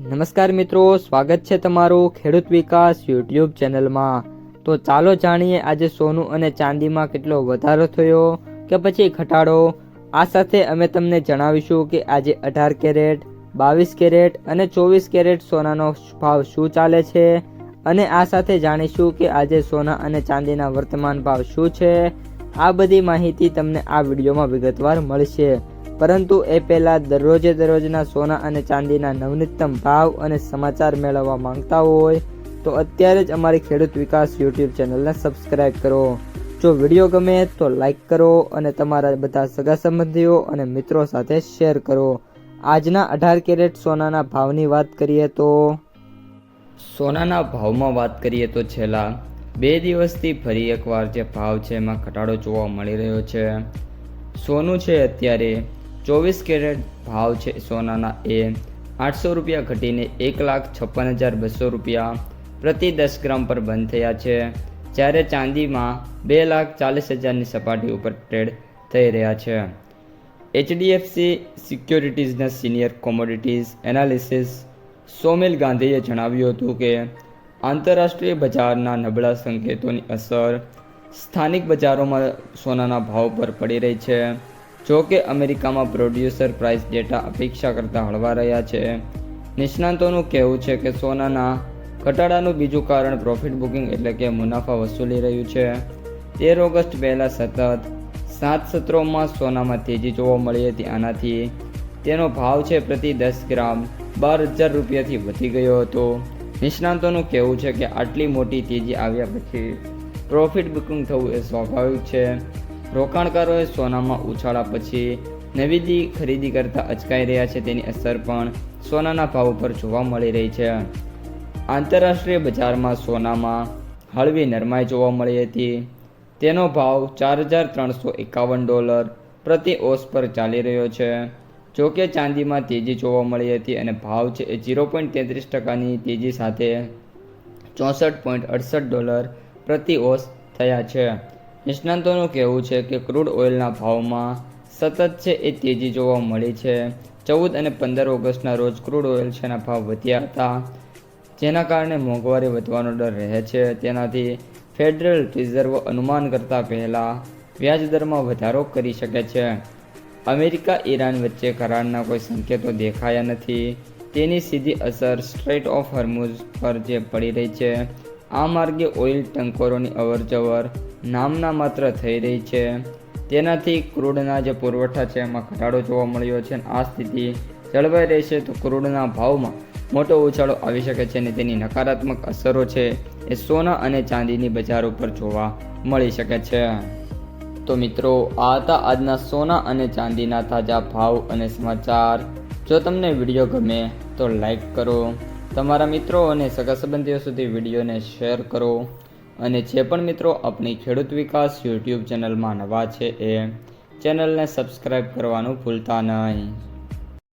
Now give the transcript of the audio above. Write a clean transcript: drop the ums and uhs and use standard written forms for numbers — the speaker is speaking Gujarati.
નમસ્કાર મિત્રો, સ્વાગત છે તમારું ખેડૂત વિકાસ યુટ્યુબ ચેનલમાં। તો ચાલો જાણીએ આજે સોનું અને ચાંદીમાં કેટલો વધારો થયો કે પછી ઘટાડો। આ સાથે અમે તમને જણાવીશું કે આજે 18 કેરેટ, 22 કેરેટ અને 24 કેરેટ સોનાનો ભાવ શું ચાલે છે અને આ સાથે જાણીશું કે આજે સોના અને ચાંદીના વર્તમાન ભાવ શું છે। આ બધી માહિતી તમને આ વિડીયોમાં વિગતવાર મળશે, પરંતુ એ પહેલાં દરરોજના સોના અને ચાંદીના નવનીતમ ભાવ અને સમાચાર મેળવવા માંગતા હોય તો અત્યારે જ અમારી ખેડૂત વિકાસ યુટ્યુબ ચેનલને સબસ્ક્રાઈબ કરો। જો વિડીયો ગમે તો લાઈક કરો અને તમારા બધા સગા સંબંધીઓ અને મિત્રો સાથે શેર કરો। આજના 18 કેરેટ સોનાના ભાવની વાત કરીએ તો સોનાના ભાવમાં વાત કરીએ તો છેલ્લા 2 દિવસથી ફરી એકવાર જે ભાવ છે એમાં ઘટાડો જોવા મળી રહ્યો છે। સોનું છે અત્યારે 24 કેરેટ ભાવ છે સોનાના એ 800 રૂપિયા ઘટીને 1,56,200 રૂપિયા પ્રતિ 10 ગ્રામ પર બંધ થયા છે, જ્યારે ચાંદીમાં 2,40,000ની સપાટી ઉપર ટ્રેડ થઈ રહ્યા છે। એચડીએફસી સિક્યોરિટીઝના સિનિયર કોમોડિટીઝ એનાલિસિસ સોમિલ ગાંધીએ જણાવ્યું હતું કે આંતરરાષ્ટ્રીય બજારના નબળા સંકેતોની અસર સ્થાનિક બજારોમાં સોનાના ભાવ પર પડી રહી છે। જો કે અમેરિકામાં પ્રોડ્યુસર પ્રાઇસ ડેટા અપેક્ષા કરતાં હળવા રહ્યા છે। નિષ્ણાતોનું કહેવું છે કે સોનાના ઘટાડાનું બીજું કારણ પ્રોફિટ બુકિંગ એટલે કે મુનાફા વસૂલી રહ્યું છે। 13 ઓગસ્ટ પહેલાં સતત 7 સત્રોમાં સોનામાં તેજી જોવા મળી હતી। આનાથી તેનો ભાવ છે પ્રતિ 10 ગ્રામ 12,000 રૂપિયાથી વધી ગયો હતો। નિષ્ણાતોનું કહેવું છે કે આટલી મોટી તેજી આવ્યા પછી પ્રોફિટ બુકિંગ થવું એ સ્વાભાવિક છે। રોકાણકારોએ સોનામાં ઉછાળા પછી નવી ખરીદી કરતા અચકાઈ રહ્યા છે, તેની અસર પણ સોનાના ભાવ પર જોવા મળી રહી છે। આંતરરાષ્ટ્રીય બજારમાં સોનામાં હળવી નરમાઈ જોવા મળી હતી। તેનો ભાવ $4,351 પ્રતિ ઓસ પર ચાલી રહ્યો છે। જોકે ચાંદીમાં તેજી જોવા મળી હતી અને ભાવ છે એ 0.33%ની તેજી સાથે $64.68 પ્રતિ ઓસ થયા છે। નિષ્ણાતોનું કહેવું છે કે ક્રૂડ ઓઇલના ભાવમાં સતત છે એ તેજી જોવા મળી છે। 14 અને 15 ઓગસ્ટના રોજ ક્રૂડ ઓઇલ છેના ભાવ વધ્યા હતા, જેના કારણે મોંઘવારી વધવાનો ડર રહે છે। તેનાથી ફેડરલ રિઝર્વ અનુમાન કરતાં પહેલાં વ્યાજ દરમાં વધારો કરી શકે છે। અમેરિકા ઈરાન વચ્ચે કરારના કોઈ સંકેતો દેખાયા નથી, તેની સીધી અસર સ્ટ્રેટ ઓફ હોર્મુઝ પર જે પડી રહી છે। આ માર્ગે ઓઇલ ટેન્કરોની અવરજવર નામના માત્ર થઈ રહી છે, તેનાથી ક્રૂડના જે પુરવઠા છે એમાં ઘટાડો જોવા મળ્યો છે। આ સ્થિતિ જળવાઈ રહેશે તો ક્રૂડના ભાવમાં મોટો ઉછાળો આવી શકે છે અને તેની નકારાત્મક અસરો છે એ સોના અને ચાંદીની બજાર ઉપર જોવા મળી શકે છે। તો મિત્રો, આ હતા આજના સોના અને ચાંદીના તાજા ભાવ અને સમાચાર। જો તમને વિડીયો ગમે તો લાઈક કરો, તમારા મિત્રો અને સગા સંબંધીઓ સુધી વિડીયોને શેર કરો અને જે પણ મિત્રો આપણી ખેડૂત વિકાસ યુટ્યુબ ચેનલમાં નવા છે એ ચેનલને સબસ્ક્રાઈબ કરવાનું ભૂલતા નહીં।